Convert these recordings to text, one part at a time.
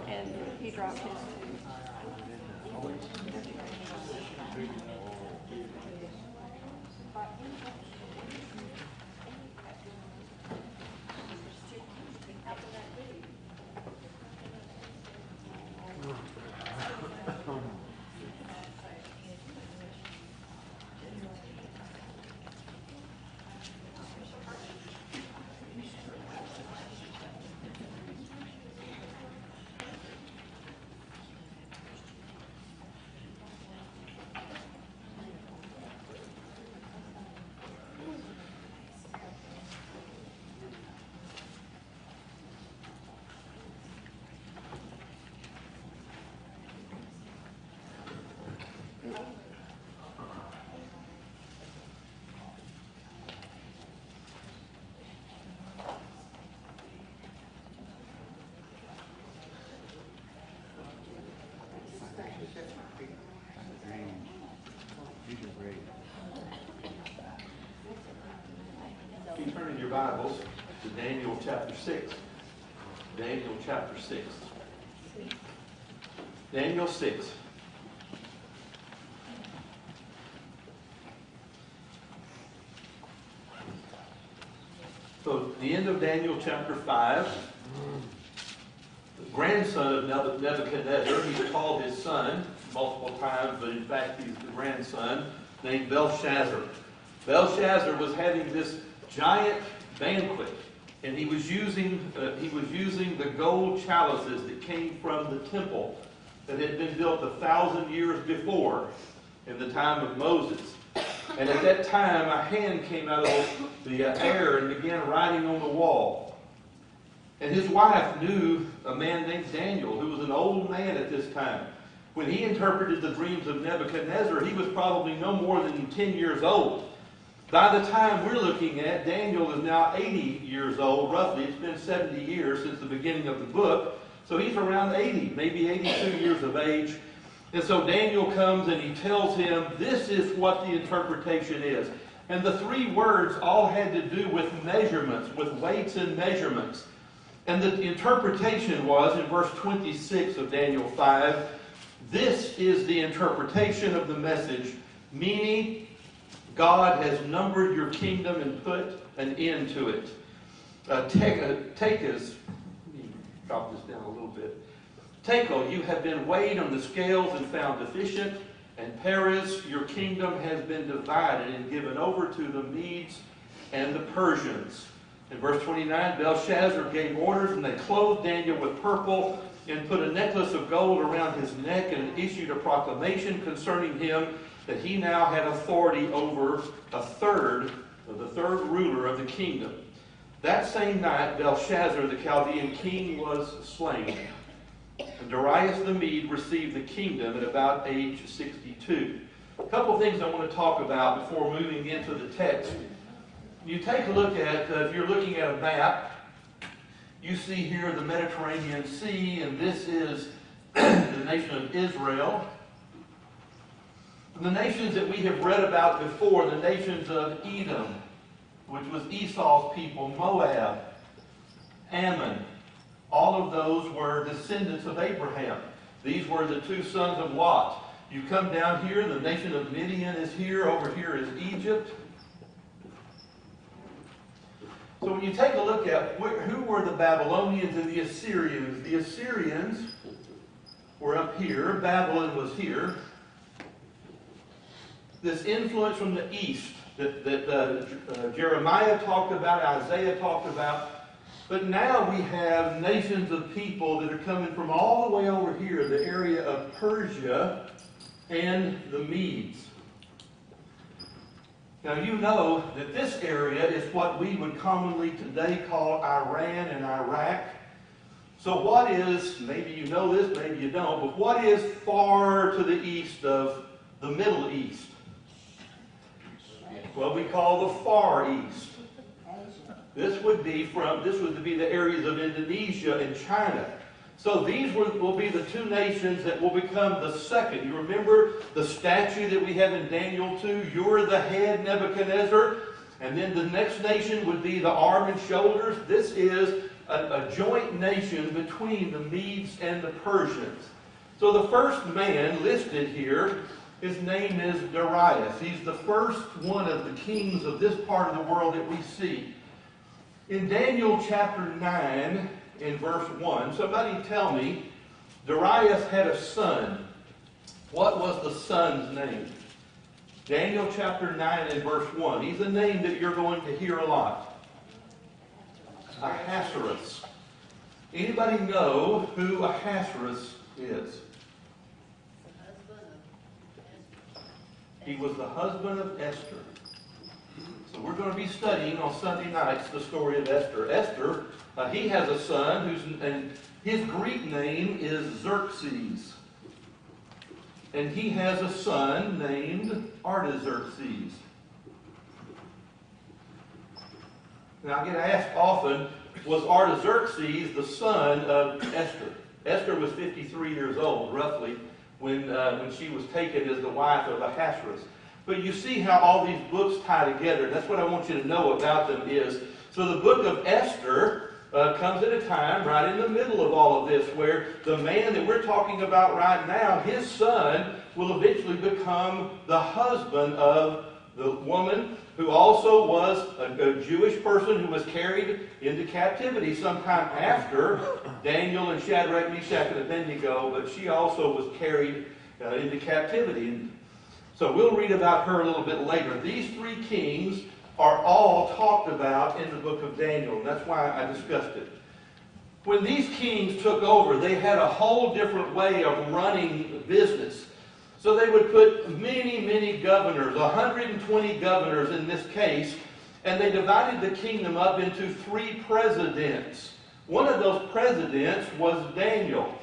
And he dropped his You turn in your Bibles to Daniel chapter 6. Daniel chapter 6. Daniel 6. So, the end of Daniel chapter 5, the grandson of Nebuchadnezzar, he's called his son multiple times, but in fact he's the grandson, named Belshazzar. Belshazzar was having this giant banquet, and he was using the gold chalices that came from the temple that had been built 1,000 years before in the time of Moses. And at that time, a hand came out of the air and began writing on the wall. And his wife knew a man named Daniel, who was an old man at this time. When he interpreted the dreams of Nebuchadnezzar, he was probably no more than 10 years old. By the time we're looking at, Daniel is now 80 years old, roughly. It's been 70 years since the beginning of the book. So he's around 80, maybe 82 years of age. And so Daniel comes and he tells him, this is what the interpretation is. And the three words all had to do with measurements, with weights and measurements. And the interpretation was, in verse 26 of Daniel 5, this is the interpretation of the message, meaning God has numbered your kingdom and put an end to it. Tekel, drop this down a little bit. Tekel, you have been weighed on the scales and found deficient, and Peres, your kingdom has been divided and given over to the Medes and the Persians. In verse 29, Belshazzar gave orders, and they clothed Daniel with purple and put a necklace of gold around his neck and issued a proclamation concerning him that he now had authority over the third ruler of the kingdom. That same night, Belshazzar, the Chaldean king, was slain. And Darius the Mede received the kingdom at about age 62. A couple of things I want to talk about before moving into the text. You take a look at, if you're looking at a map, you see here the Mediterranean Sea, and this is the nation of Israel. The nations that we have read about before, the nations of Edom, which was Esau's people, Moab, Ammon, all of those were descendants of Abraham. These were the two sons of Lot. You come down here, the nation of Midian is here, over here is Egypt. So when you take a look at who were the Babylonians and the Assyrians were up here, Babylon was here. This influence from the east that Jeremiah talked about, Isaiah talked about. But now we have nations of people that are coming from all the way over here, the area of Persia and the Medes. Now you know that this area is what we would commonly today call Iran and Iraq. So what is, maybe you know this, maybe you don't, but what is far to the east of the Middle East? What we call the Far East. This would be the areas of Indonesia and China. So these will be the two nations that will become the second. You remember the statue that we have in Daniel 2? You're the head, Nebuchadnezzar. And then the next nation would be the arm and shoulders. This is a joint nation between the Medes and the Persians. So the first man listed here, his name is Darius. He's the first one of the kings of this part of the world that we see. In Daniel chapter 9, in verse 1, somebody tell me, Darius had a son. What was the son's name? Daniel chapter 9 and verse 1. He's a name that you're going to hear a lot. Ahasuerus. Anybody know who Ahasuerus is? He was the husband of Esther. So we're going to be studying on Sunday nights the story of Esther. Esther, he has a son and his Greek name is Xerxes. And he has a son named Artaxerxes. Now I get asked often, was Artaxerxes the son of Esther? Esther was 53 years old, roughly, when she was taken as the wife of Ahasuerus. But you see how all these books tie together. And that's what I want you to know about them is, so the book of Esther comes at a time right in the middle of all of this where the man that we're talking about right now, his son will eventually become the husband of the woman who also was a Jewish person who was carried into captivity sometime after Daniel and Shadrach, Meshach, and Abednego, but she also was carried into captivity. And so we'll read about her a little bit later. These three kings are all talked about in the book of Daniel, and that's why I discussed it. When these kings took over, they had a whole different way of running business. So they would put many, many governors, 120 governors in this case, and they divided the kingdom up into 3 presidents. One of those presidents was Daniel.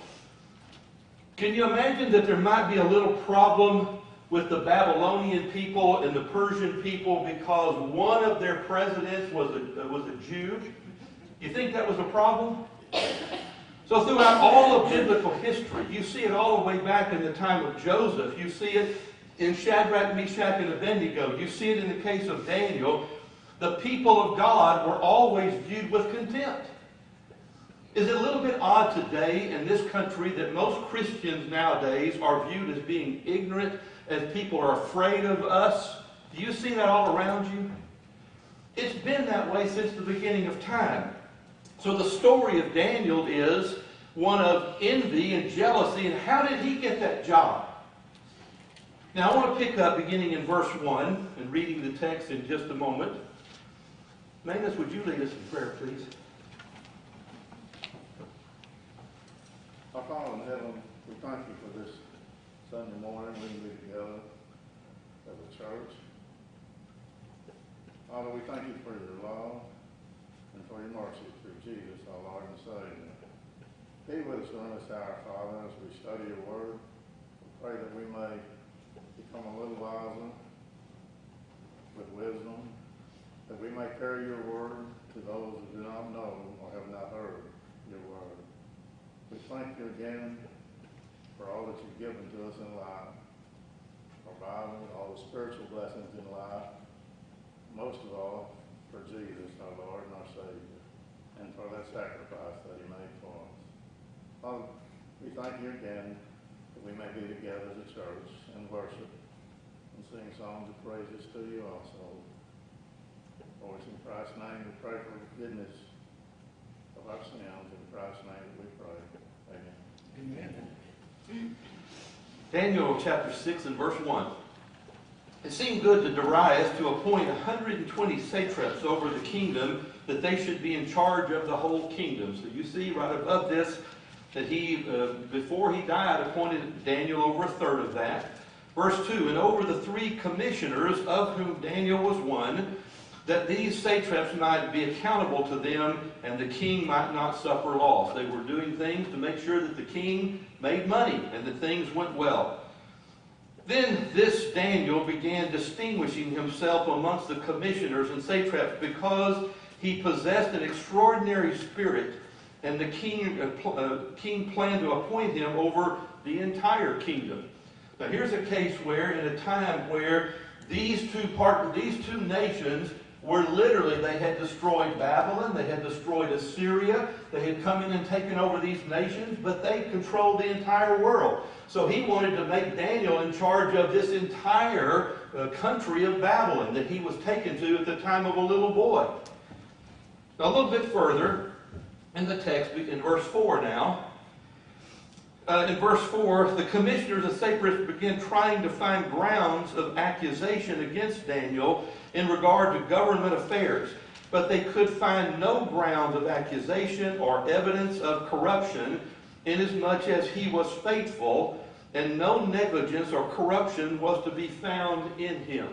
Can you imagine that there might be a little problem with the Babylonian people and the Persian people because one of their presidents was a Jew? You think that was a problem? So throughout all of biblical history, you see it all the way back in the time of Joseph. You see it in Shadrach, Meshach, and Abednego. You see it in the case of Daniel. The people of God were always viewed with contempt. Is it a little bit odd today in this country that most Christians nowadays are viewed as being ignorant, as people are afraid of us? Do you see that all around you? It's been that way since the beginning of time. So the story of Daniel is one of envy and jealousy. And how did he get that job? Now I want to pick up beginning in verse 1 and reading the text in just a moment. Magnus, would you lead us in prayer, please? Our Father in heaven, we thank you for this Sunday morning we can be together as a church. Father, we thank you for your love and for your mercy through Jesus, our Lord and Savior. Be with us during this hour, Father, as we study your word. We pray that we may become a little wiser with wisdom, that we may carry your word to those who do not know or have not heard your word. We thank you again for all that you've given to us in life, our Bible, all the spiritual blessings in life, most of all for Jesus, our Lord and our Savior, and for that sacrifice that he made for us. Father, we thank you again that we may be together as a church and worship and sing songs of praises to you also. For it's in Christ's name we pray for forgiveness of our sins. In Christ's name that we pray. Amen. Amen. Daniel chapter 6 and verse 1. It seemed good to Darius to appoint 120 satraps over the kingdom, that they should be in charge of the whole kingdom. So you see right above this that he, before he died, appointed Daniel over a third of that. Verse 2, and over the 3 commissioners, of whom Daniel was one, that these satraps might be accountable to them, and the king might not suffer loss. They were doing things to make sure that the king made money and that things went well. Then this Daniel began distinguishing himself amongst the commissioners and satraps because he possessed an extraordinary spirit, and the king planned to appoint him over the entire kingdom. Now here's a case where, in a time where these two nations where literally they had destroyed Babylon, they had destroyed Assyria, they had come in and taken over these nations, but they controlled the entire world. So he wanted to make Daniel in charge of this entire country of Babylon that he was taken to at the time of a little boy. Now a little bit further in the text, in verse 4 now, in verse 4, the commissioners of Cyprus began trying to find grounds of accusation against Daniel in regard to government affairs, but they could find no grounds of accusation or evidence of corruption, inasmuch as he was faithful, and no negligence or corruption was to be found in him.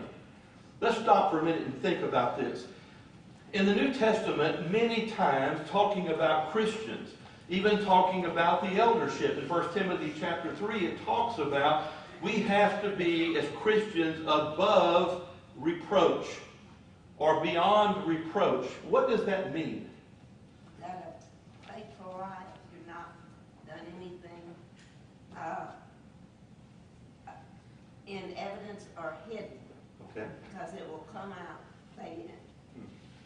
Let's stop for a minute and think about this. In the New Testament, many times talking about Christians, even talking about the eldership. In 1 Timothy chapter 3, it talks about we have to be, as Christians, above reproach or beyond reproach. What does that mean? That a faithful life, you've not done anything in evidence or hidden, Okay. because it will come out.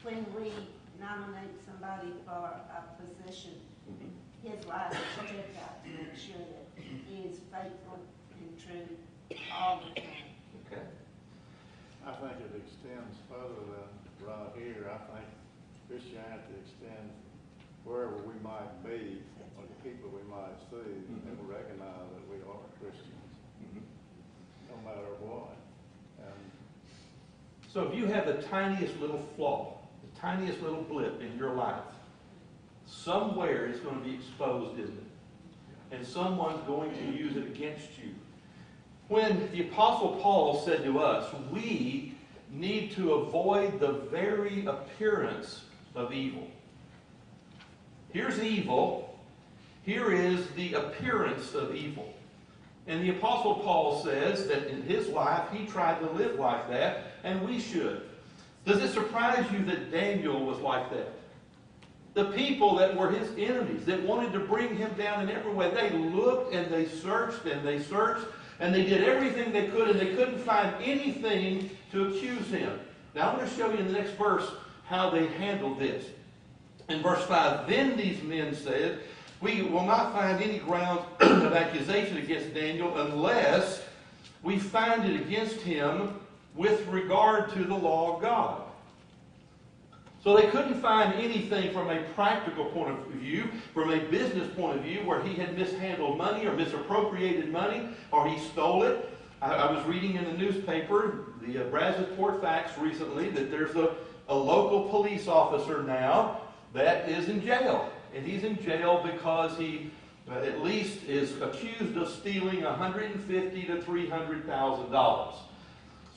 When we nominate somebody for a position, his life is checked out to make sure that he is faithful and true all the time. Okay. I think it extends further than right here. I think Christianity extends wherever we might be, or the people we might see, and recognize that we are Christians, no matter what. And So if you have the tiniest little flaw, the tiniest little blip in your life, somewhere it's going to be exposed, isn't it? And someone's going to use it against you. When the Apostle Paul said to us, we need to avoid the very appearance of evil. Here's evil. Here is the appearance of evil. And the Apostle Paul says that in his life, he tried to live like that, and we should. Does it surprise you that Daniel was like that? The people that were his enemies, that wanted to bring him down in every way, they looked and they searched and they searched, and they did everything they could, and they couldn't find anything to accuse him. Now I'm going to show you in the next verse how they handled this. In verse 5, then these men said, we will not find any grounds of accusation against Daniel unless we find it against him with regard to the law of God. So they couldn't find anything from a practical point of view, from a business point of view, where he had mishandled money or misappropriated money or he stole it. I was reading in the newspaper, the Brazosport Facts recently, that there's a local police officer now that is in jail. And he's in jail because he at least is accused of stealing $150,000 to $300,000.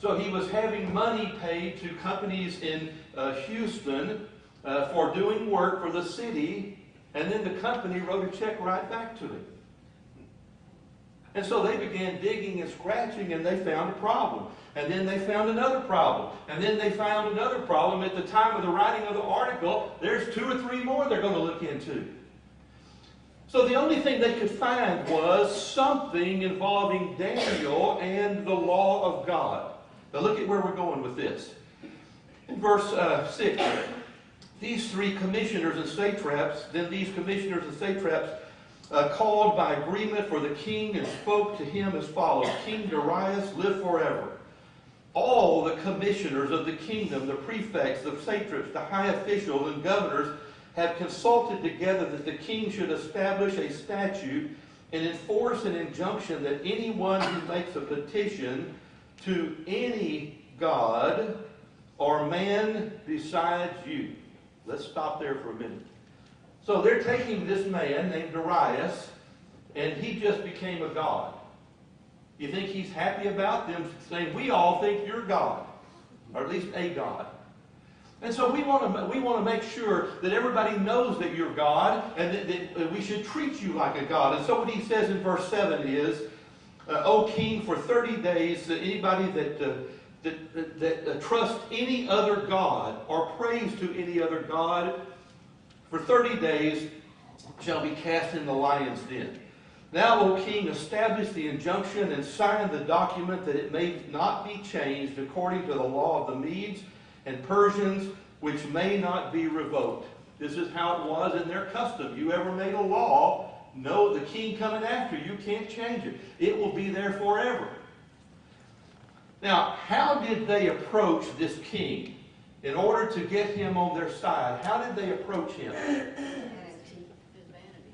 So he was having money paid to companies in Houston for doing work for the city, and then the company wrote a check right back to him. And so they began digging and scratching, and they found a problem. And then they found another problem. And then they found another problem. At the time of the writing of the article, there's 2 or 3 more they're going to look into. So the only thing they could find was something involving Daniel and the law of God. Now look at where we're going with this. In verse 6, these 3 commissioners and satraps, then these commissioners and satraps called by agreement for the king and spoke to him as follows: King Darius, live forever. All the commissioners of the kingdom, the prefects, the satraps, the high officials, and governors have consulted together that the king should establish a statute and enforce an injunction that anyone who makes a petition to any god or man besides you. Let's stop there for a minute. So they're taking this man named Darius, and he just became a god. You think he's happy about them saying, we all think you're God, or at least a god. And so we want to make sure that everybody knows that you're God, and that we should treat you like a god. And so what he says in verse 7 is, O king, for 30 days, anybody that trusts any other god or prays to any other god, for 30 days shall be cast in the lion's den. Now, O king, establish the injunction and sign the document that it may not be changed according to the law of the Medes and Persians, which may not be revoked. This is how it was in their custom. You ever made a law, know the king coming after you can't change it. It will be there forever. Now, how did they approach this king in order to get him on their side? How did they approach him?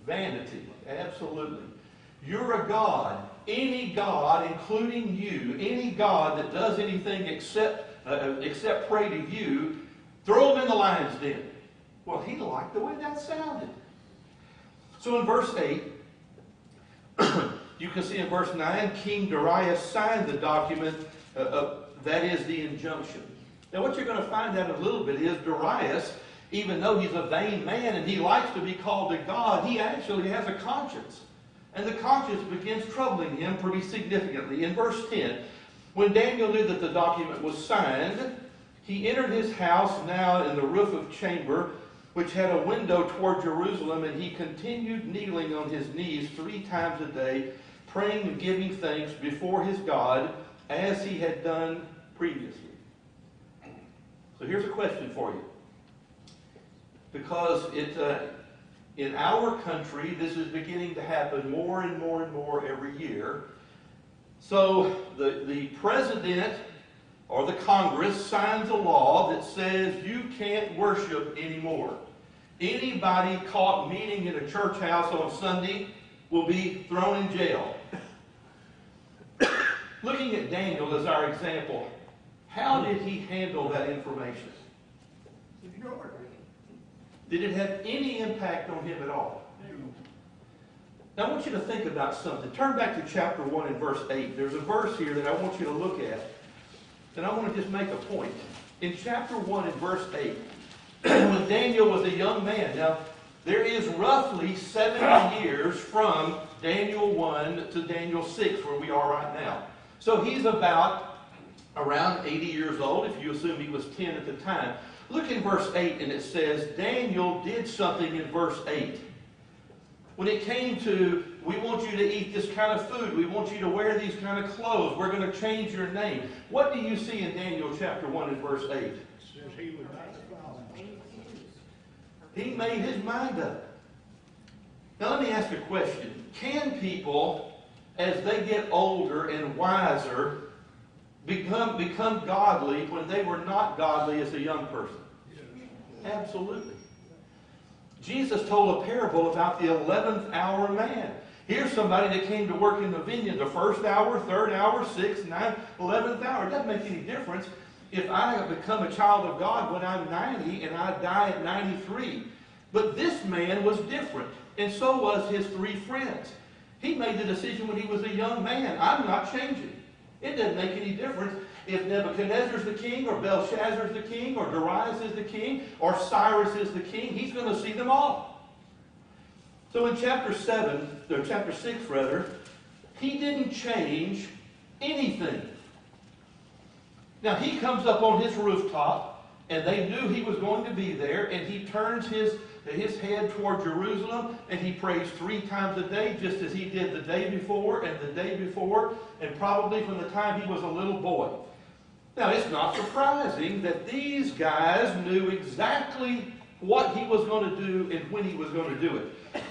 Vanity, absolutely. You're a god. Any god, including you, any god that does anything except pray to you, throw him in the lion's den. Well, he liked the way that sounded. So in verse 8, you can see in verse 9, King Darius signed the document, that is the injunction. Now what you're going to find out in a little bit is Darius, even though he's a vain man and he likes to be called a god, he actually has a conscience. And the conscience begins troubling him pretty significantly. In verse 10, when Daniel knew that the document was signed, he entered his house now in the roof of chamber, which had a window toward Jerusalem, and he continued kneeling on his knees 3 times a day, praying and giving thanks before his God, as he had done previously. So here's a question for you. Because in our country, this is beginning to happen more and more and more every year. So the president or the Congress signs a law that says you can't worship anymore. Anybody caught meeting in a church house on Sunday will be thrown in jail. Looking at Daniel as our example, how did he handle that information? Did it have any impact on him at all? Now I want you to think about something. Turn back to chapter 1 and verse 8. There's a verse here that I want you to look at. And I want to just make a point. In chapter 1 and verse 8, when Daniel was a young man, now there is roughly 70 years from Daniel 1 to Daniel 6 where we are right now. So he's around 80 years old, if you assume he was 10 at the time. Look in verse 8 and it says, Daniel did something in verse 8. When it came to, we want you to eat this kind of food, we want you to wear these kind of clothes, we're going to change your name. What do you see in Daniel chapter 1 and verse 8? It says he would not follow. He made his mind up. Now let me ask a question. Can people, as they get older and wiser, become godly when they were not godly as a young person? Absolutely. Jesus told a parable about the 11th hour man. Here's somebody that came to work in the vineyard the first hour, third hour, 6th, 9th, 11th hour. It doesn't make any difference if I have become a child of God when I'm 90 and I die at 93. But this man was different, and so was his 3 friends. He made the decision when he was a young man. I'm not changing. It doesn't make any difference if Nebuchadnezzar's the king, or Belshazzar's the king, or Darius is the king, or Cyrus is the king. He's going to see them all. So in chapter 6 rather, he didn't change anything. Now he comes up on his rooftop, and they knew he was going to be there, and he turns his head toward Jerusalem, and he prays 3 times a day, just as he did the day before, and probably from the time he was a little boy. Now, it's not surprising that these guys knew exactly what he was going to do and when he was going to do it.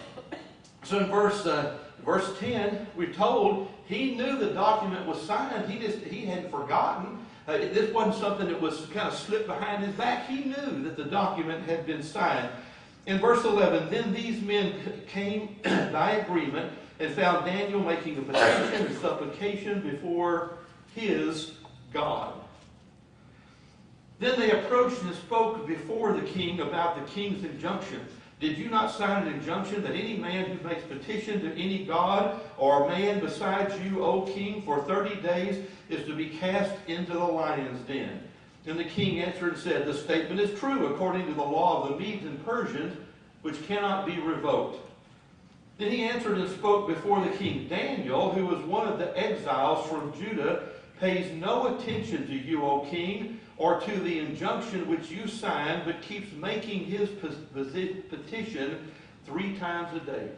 So in verse 10, we're told he knew the document was signed. He hadn't forgotten. This wasn't something that was kind of slipped behind his back. He knew that the document had been signed. In verse 11, then these men came by agreement and found Daniel making a petition and supplication before his God. Then they approached and spoke before the king about the king's injunction. Did you not sign an injunction that any man who makes petition to any god or man besides you, O king, for 30 days is to be cast into the lion's den? And the king answered and said, the statement is true according to the law of the Medes and Persians, which cannot be revoked. Then he answered and spoke before the king. Daniel, who was one of the exiles from Judah, pays no attention to you, O king, or to the injunction which you signed, but keeps making his petition 3 times a day.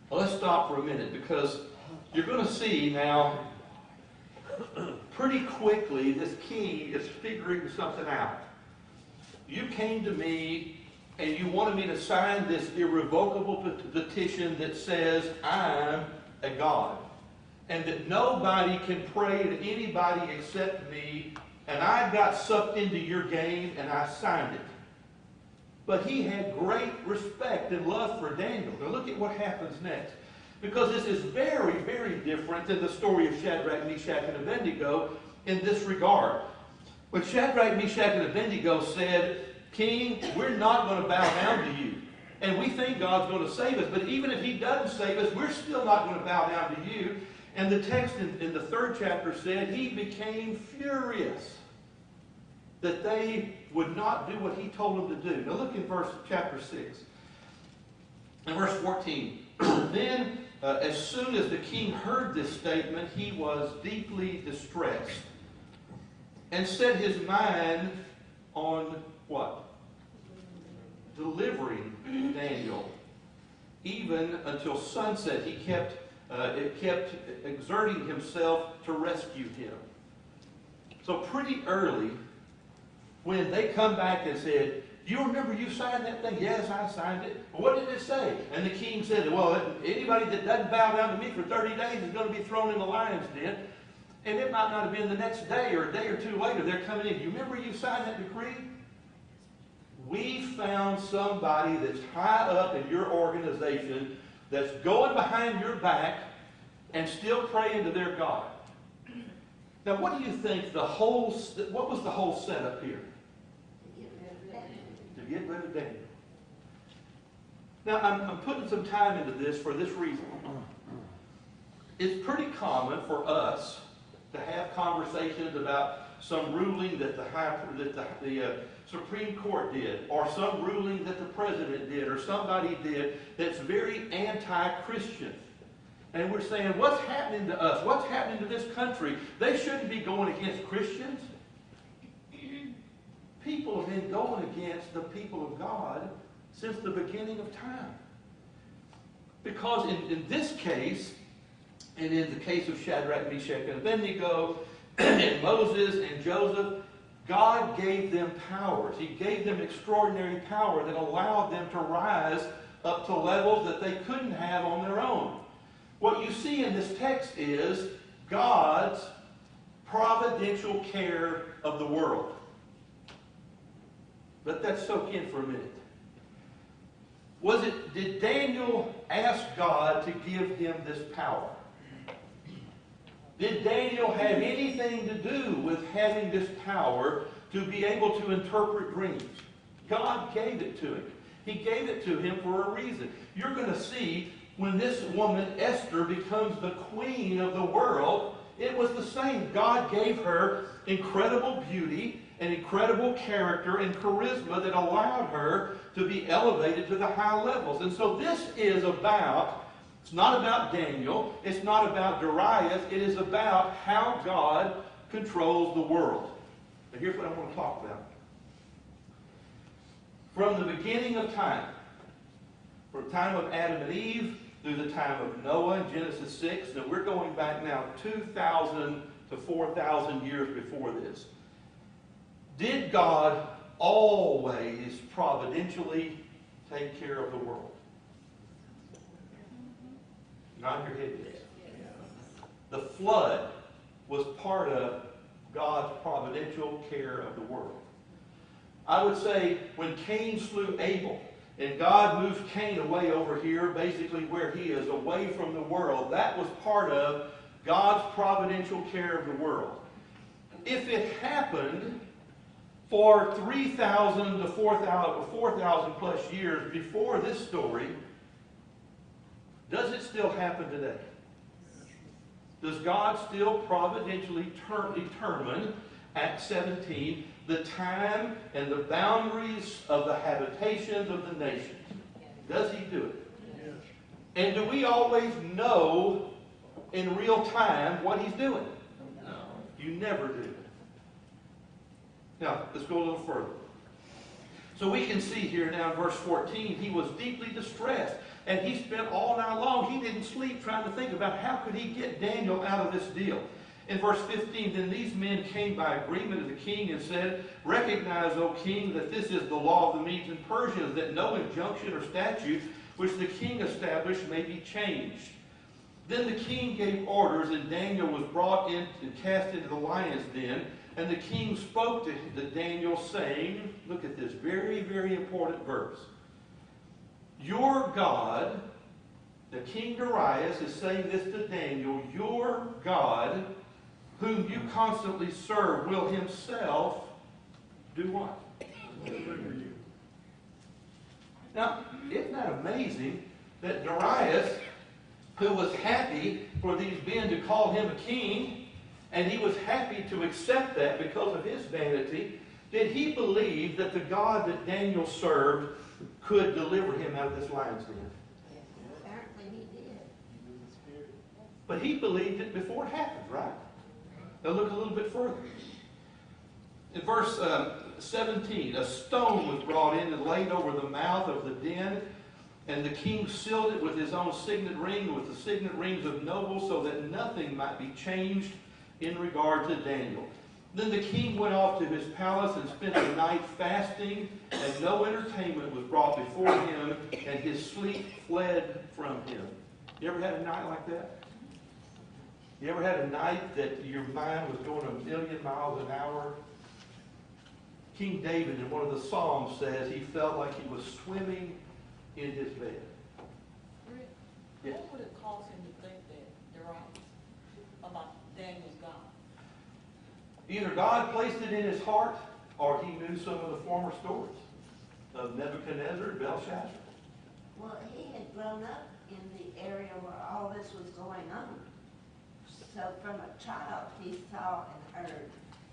Well, let's stop for a minute, because you're going to see now pretty quickly, this king is figuring something out. You came to me and you wanted me to sign this irrevocable petition that says I'm a god, and that nobody can pray to anybody except me, and I got sucked into your game and I signed it. But he had great respect and love for Daniel. Now look at what happens next. Because this is very, very different than the story of Shadrach, Meshach, and Abednego in this regard. When Shadrach, Meshach, and Abednego said, King, we're not going to bow down to you. And we think God's going to save us. But even if he doesn't save us, we're still not going to bow down to you. And the text in the 3rd chapter said he became furious that they would not do what he told them to do. Now look in chapter 6. In verse 14. Then, as soon as the king heard this statement, he was deeply distressed and set his mind on what? Delivering Daniel. Even until sunset, he kept exerting himself to rescue him. So pretty early, when they come back and said, "Do you remember you signed that thing?" "Yes, I signed it." "Well, what did it say?" And the king said, "Well, anybody that doesn't bow down to me for 30 days is going to be thrown in the lion's den." And it might not have been the next day or a day or two later. They're coming in. "Do you remember you signed that decree?" "We found somebody that's high up in your organization that's going behind your back and still praying to their God." Now, what do you think what was the whole setup here? To get rid of Daniel. Now, I'm putting some time into this for this reason. It's pretty common for us to have conversations about some ruling that the Supreme Court did, or some ruling that the president did, or somebody did that's very anti-Christian. And we're saying, what's happening to us? What's happening to this country? They shouldn't be going against Christians. People have been going against the people of God since the beginning of time. Because in this case, and in the case of Shadrach, Meshach, and Abednego, and Moses and Joseph, God gave them powers. He gave them extraordinary power that allowed them to rise up to levels that they couldn't have on their own. What you see in this text is God's providential care of the world. Let that soak in for a minute. Did Daniel ask God to give him this power? Did Daniel have anything to do with having this power to be able to interpret dreams? God gave it to him. He gave it to him for a reason. You're going to see when this woman, Esther, becomes the queen of the world, it was the same. God gave her incredible beauty and incredible character and charisma that allowed her to be elevated to the high levels. And so this is it's not about Daniel, it's not about Darius, it is about how God controls the world. Now here's what I want to talk about. From the beginning of time, from the time of Adam and Eve through the time of Noah in Genesis 6, and we're going back now 2,000 to 4,000 years before this. Did God always providentially take care of the world? Nod your head, yes. The flood was part of God's providential care of the world. I would say when Cain slew Abel, and God moved Cain away over here, basically where he is, away from the world, that was part of God's providential care of the world. If it happened for 3,000 to 4,000 plus years before this story, does it still happen today? Does God still providentially determine at 17 the time and the boundaries of the habitations of the nations? Does he do it? Yes. And do we always know in real time what he's doing? No. You never do. Now, let's go a little further. So we can see here now in verse 14, he was deeply distressed. And he spent all night long, he didn't sleep trying to think about how could he get Daniel out of this deal. In verse 15, then these men came by agreement of the king and said, recognize, O king, that this is the law of the Medes and Persians, that no injunction or statute which the king established may be changed. Then the king gave orders, and Daniel was brought in and cast into the lion's den. And the king spoke to Daniel, saying, look at this very, very important verse. Your God, the King Darius is saying this to Daniel, your God, whom you constantly serve, will himself do what? Deliver you. Now, isn't that amazing that Darius, who was happy for these men to call him a king, and he was happy to accept that because of his vanity, did he believe that the God that Daniel served could deliver him out of this lion's den? Apparently he did. But he believed it before it happened, right? Now look a little bit further. In verse 17, a stone was brought in and laid over the mouth of the den, and the king sealed it with his own signet ring, with the signet rings of nobles, so that nothing might be changed in regard to Daniel. Then the king went off to his palace and spent the night fasting, and no entertainment was brought before him, and his sleep fled from him. You ever had a night like that? You ever had a night that your mind was going 1,000,000 miles an hour? King David in one of the Psalms says he felt like he was swimming in his bed. Rick, Yes. what would it cause him to think that Darius about Daniel's God? Either God placed it in his heart, or he knew some of the former stories of Nebuchadnezzar and Belshazzar. Well, he had grown up in the area where all this was going on. So from a child, he saw and heard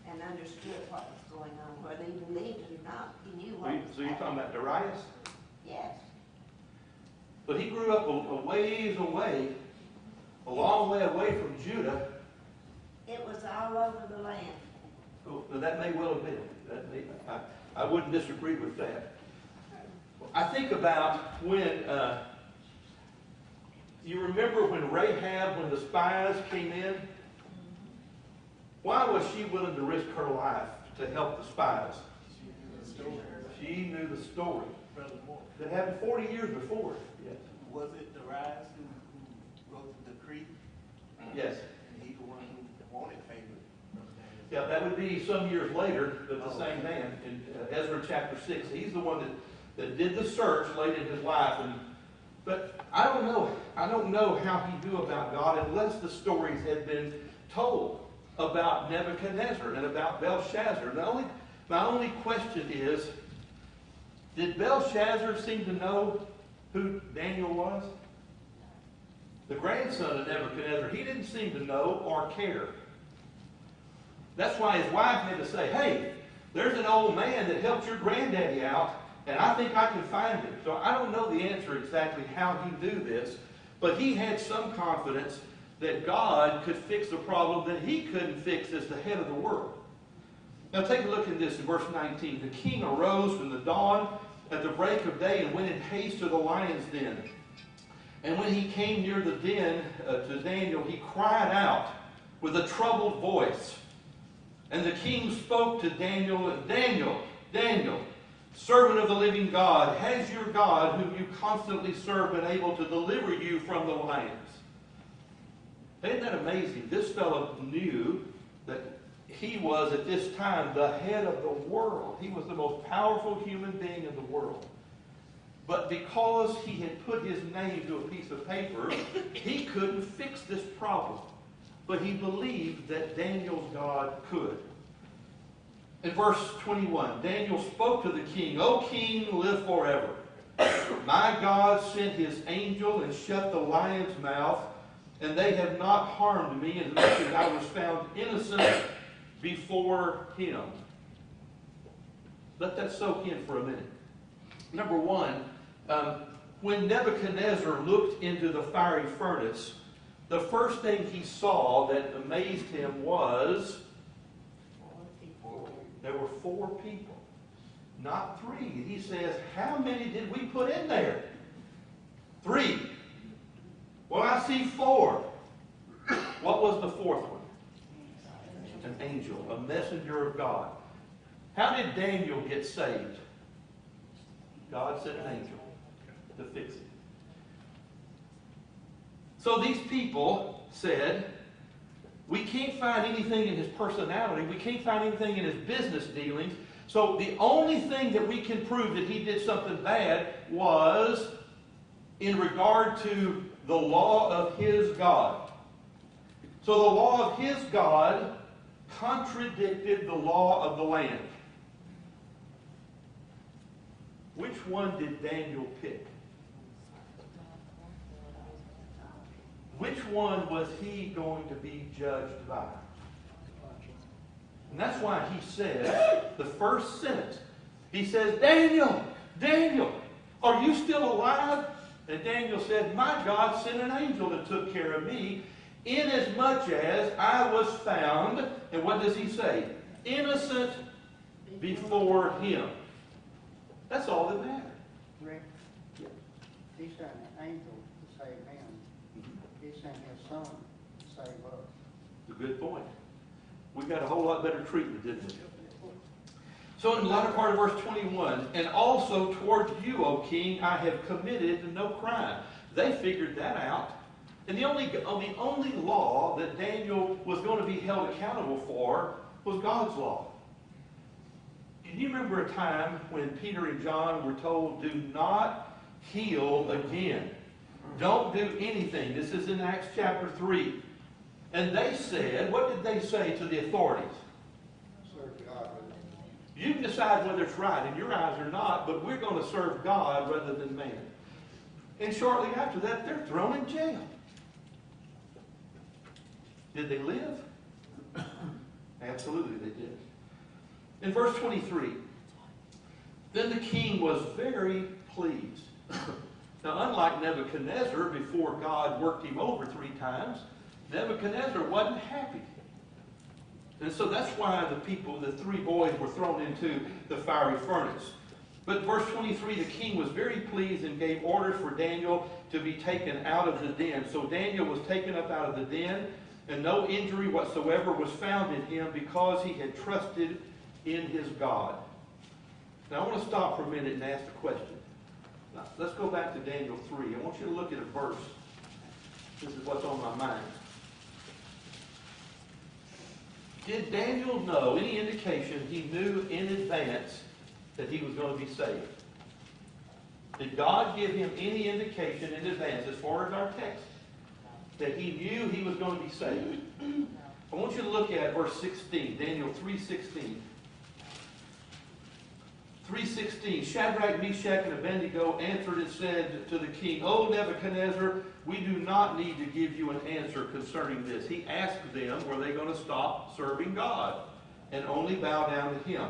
and understood what was going on. Whether he believed it or not, he knew what was So you're talking happening. about Darius? Yes. But he grew up a ways away, a long way away from Judah. It was all over the land. Well, that may well have been. I wouldn't disagree with that. I think about when, you remember when Rahab, when the spies came in? Why was she willing to risk her life to help the spies? She knew the story. That happened 40 years before. Yes. Was it Darius who wrote the decree? Yes. And he the one who wanted favor from Daniel? Yeah, that would be some years later, but the same man in Ezra chapter 6. He's the one that did the search late in his life. But I don't know. I don't know how he knew about God unless the stories had been told about Nebuchadnezzar and about Belshazzar. My only question is, did Belshazzar seem to know who Daniel was? The grandson of Nebuchadnezzar, he didn't seem to know or care. That's why his wife had to say, hey, there's an old man that helped your granddaddy out, and I think I can find him. So I don't know the answer exactly how he knew this, but he had some confidence that God could fix the problem that he couldn't fix as the head of the world. Now take a look at this in verse 19. The king arose from the dawn at the break of day and went in haste to the lion's den. And when he came near the den to Daniel, he cried out with a troubled voice. And the king spoke to Daniel, Daniel, Daniel, servant of the living God, has your God, whom you constantly serve, been able to deliver you from the lions? Isn't that amazing? This fellow knew that he was at this time the head of the world. He was the most powerful human being in the world. But because he had put his name to a piece of paper, he couldn't fix this problem. But he believed that Daniel's God could. In verse 21, Daniel spoke to the king, O king, live forever. My God sent his angel and shut the lion's mouth, and they have not harmed me, as much as I was found innocent before him. Let that soak in for a minute. Number one, when Nebuchadnezzar looked into the fiery furnace, the first thing he saw that amazed him was there were 4 people, not 3. He says, how many did we put in there? 3. Well, I see 4. What was the 4th one? angel, a messenger of God. How did Daniel get saved? God sent an angel to fix it. So these people said, we can't find anything in his personality. We can't find anything in his business dealings. So the only thing that we can prove that he did something bad was in regard to the law of his God. So the law of his God contradicted the law of the land. Which one did Daniel pick? Which one was he going to be judged by? And that's why he says, the first sentence, he says, Daniel, Daniel, are you still alive? And Daniel said, my God sent an angel that took care of me, inasmuch as I was found, and what does he say? Innocent before him. That's all that matters. Rick, he sent an angel to save him. He sent his son to save us. It's a good point. We got a whole lot better treatment, didn't we? So in the latter part of verse 21, and also towards you, O king, I have committed no crime. They figured that out. And the only law that Daniel was going to be held accountable for was God's law. Do you remember a time when Peter and John were told, do not heal again? Don't do anything. This is in Acts chapter 3. And they said, what did they say to the authorities? Serve God. You can decide whether it's right in your eyes or not, but we're going to serve God rather than man. And shortly after that, they're thrown in jail. Did they live? Absolutely they did. In verse 23, then the king was very pleased. Now, unlike Nebuchadnezzar, before God worked him over 3 times, Nebuchadnezzar wasn't happy. And so that's why the 3 boys were thrown into the fiery furnace. But verse 23, the king was very pleased and gave orders for Daniel to be taken out of the den. So Daniel was taken up out of the den, and no injury whatsoever was found in him because he had trusted in his God. Now I want to stop for a minute and ask a question. Now, let's go back to Daniel 3. I want you to look at a verse. This is what's on my mind. Did Daniel know, any indication he knew in advance that he was going to be saved? Did God give him any indication in advance, as far as our text, that he knew he was going to be saved? I want you to look at verse 16, Daniel 3:16. 3:16, Shadrach, Meshach, and Abednego answered and said to the king, O Nebuchadnezzar, we do not need to give you an answer concerning this. He asked them, were they going to stop serving God and only bow down to him?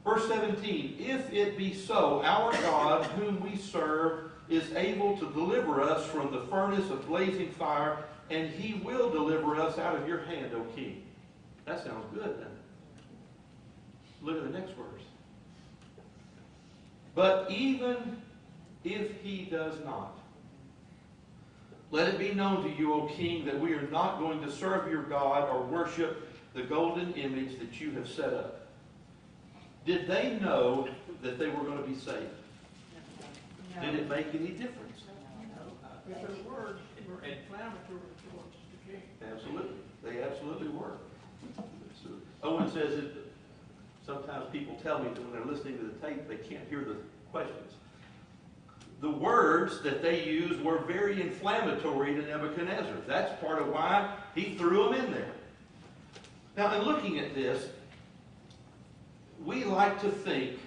Verse 17, if it be so, our God whom we serve is able to deliver us from the furnace of blazing fire, and he will deliver us out of your hand, O king. That sounds good, doesn't it? Look at the next verse. But even if he does not, let it be known to you, O king, that we are not going to serve your God or worship the golden image that you have set up. Did they know that they were going to be saved? Did it make any difference? If their words were inflammatory towards the king. Absolutely. They absolutely were. Owen says that sometimes people tell me that when they're listening to the tape, they can't hear the questions. The words that they used were very inflammatory to Nebuchadnezzar. That's part of why he threw them in there. Now, in looking at this, we like to think,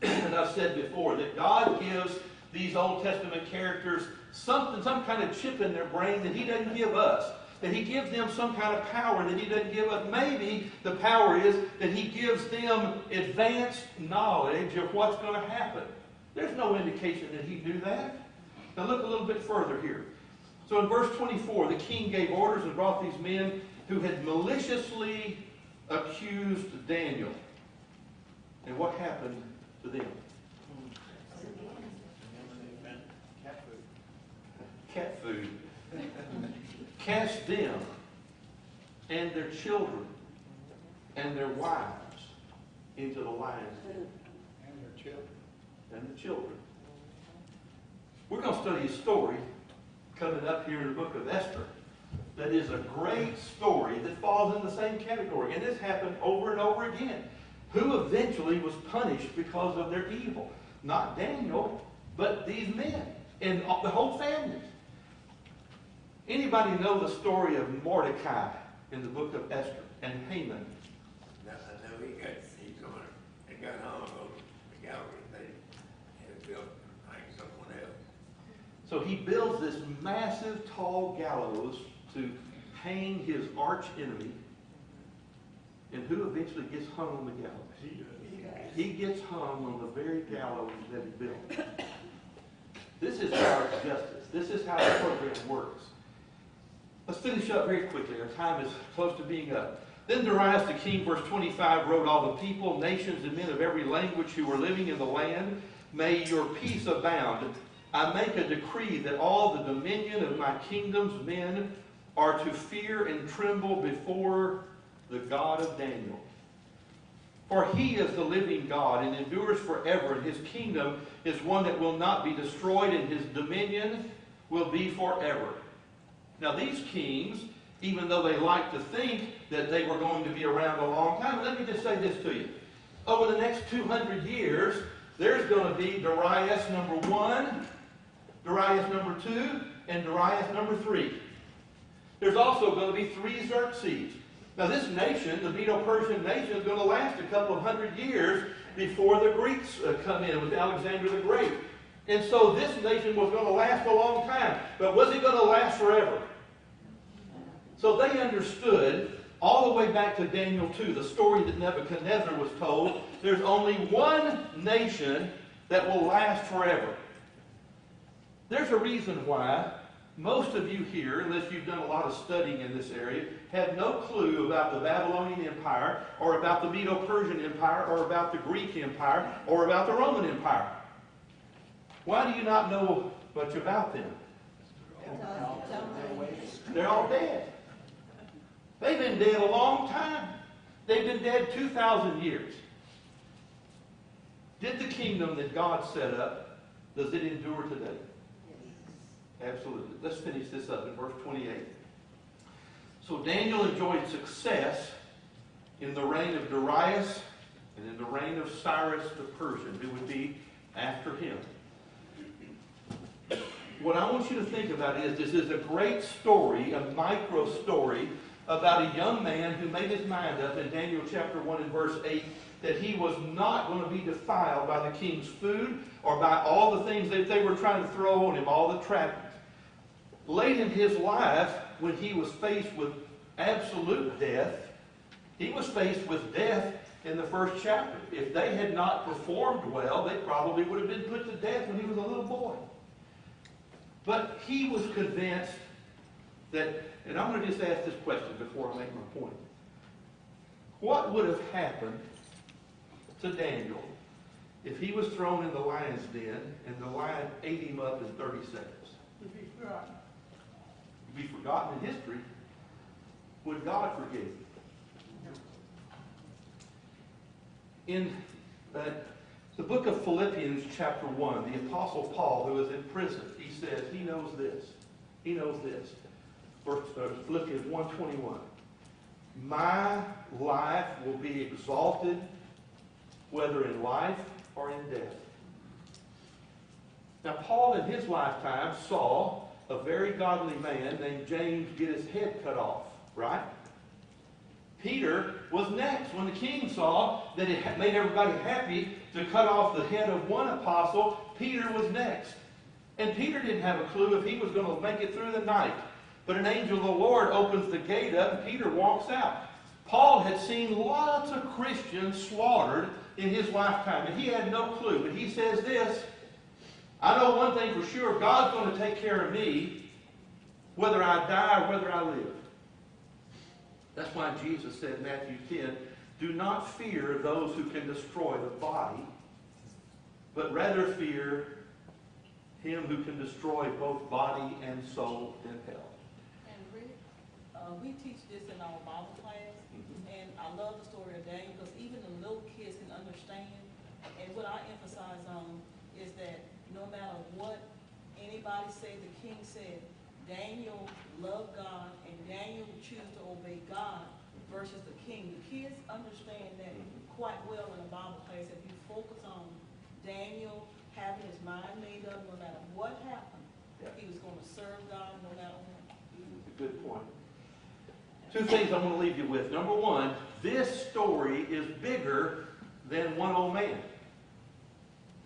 and I've said before, that God gives these Old Testament characters some kind of chip in their brain that he doesn't give us. That he gives them some kind of power that he doesn't give us. Maybe the power is that he gives them advanced knowledge of what's going to happen. There's no indication that he knew that. Now look a little bit further here. So in verse 24, the king gave orders and brought these men who had maliciously accused Daniel. And what happened to them? Cat food. Cast them and their children and their wives into the lion's den. And their children. And the children. We're going to study a story coming up here in the book of Esther that is a great story that falls in the same category. And this happened over and over again. Who eventually was punished because of their evil? Not Daniel, but these men and the whole family. Anybody know the story of Mordecai in the book of Esther and Haman? No, I know he got hung on the gallery. They had built like someone else. So he builds this massive, tall gallows to hang his arch enemy. And who eventually gets hung on the gallows? He does. He gets hung on the very gallows that he built. This is our justice. This is how the program works. Let's finish up very quickly. Our time is close to being up. Then Darius the king, verse 25, wrote, all the people, nations, and men of every language who were living in the land, may your peace abound. I make a decree that all the dominion of my kingdom's men are to fear and tremble before the God of Daniel. For he is the living God and endures forever, and his kingdom is one that will not be destroyed, and his dominion will be forever. Now these kings, even though they like to think that they were going to be around a long time, let me just say this to you. Over the next 200 years, there's going to be Darius number 1, Darius number 2, and Darius number 3. There's also going to be 3 Xerxes. Now this nation, the Medo-Persian nation, is going to last a couple of hundred years before the Greeks come in with Alexander the Great. And so this nation was going to last a long time. But was it going to last forever? So they understood, all the way back to Daniel 2, the story that Nebuchadnezzar was told, there's only one nation that will last forever. There's a reason why most of you here, unless you've done a lot of studying in this area, have no clue about the Babylonian Empire, or about the Medo-Persian Empire, or about the Greek Empire, or about the Roman Empire. Why do you not know much about them? They're all dead. They've been dead a long time. They've been dead 2,000 years. Did the kingdom that God set up, does it endure today? Absolutely. Let's finish this up in verse 28. So Daniel enjoyed success in the reign of Darius and in the reign of Cyrus the Persian, who would be after him. What I want you to think about is this is a great story, a micro story, about a young man who made his mind up in Daniel chapter 1 and verse 8 that he was not going to be defiled by the king's food or by all the things that they were trying to throw on him, all the trappings. Late in his life, when he was faced with absolute death, he was faced with death in the first chapter. If they had not performed well, they probably would have been put to death when he was a little boy. But he was convinced that, and I'm going to just ask this question before I make my point. What would have happened to Daniel if he was thrown in the lion's den and the lion ate him up in 30 seconds? To be forgotten. To be forgotten in history. Would God forgive him? In the book of Philippians chapter 1, the Apostle Paul, who is in prison, he says he knows this. He knows this. Philippians 1:21. My life will be exalted whether in life or in death. Now Paul in his lifetime saw a very godly man named James get his head cut off, right? Peter was next. When the king saw that it had made everybody happy to cut off the head of one apostle, Peter was next. And Peter didn't have a clue if he was going to make it through the night. But an angel of the Lord opens the gate up and Peter walks out. Paul had seen lots of Christians slaughtered in his lifetime, and he had no clue. But he says this, I know one thing for sure, God's going to take care of me whether I die or whether I live. That's why Jesus said in Matthew 10, do not fear those who can destroy the body, but rather fear him who can destroy both body and soul in hell. And Rick, we teach this in our Bible class, and I love the story of Daniel, because even the little kids can understand. And what I emphasize on is that no matter what anybody say, the king said, Daniel loved God, and Daniel chose to obey God versus the king. The kids understand that quite well in the Bible class. If you focus on Daniel having his mind made up, no matter what happened, he was going to serve God no matter what. That's a good point. Two things I want to leave you with. Number one, this story is bigger than one old man.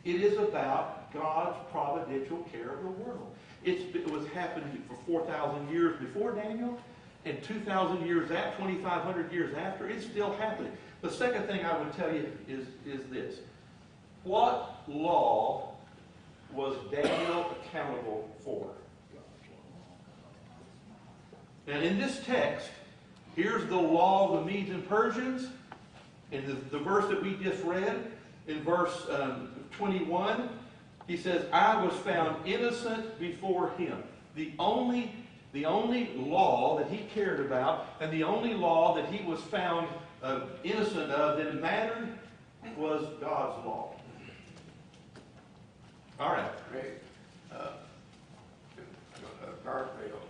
It is about God's providential care of the world. It was happening for 4,000 years before Daniel, and 2,000 years after, 2,500 years after, it's still happening. The second thing I would tell you is this. What law was Daniel accountable for? And in this text, here's the law of the Medes and Persians. In the verse that we just read, in verse 21, he says, I was found innocent before him. The only law that he cared about, and the only law that he was found innocent of that mattered, was God's law. All right. Rick, Garfield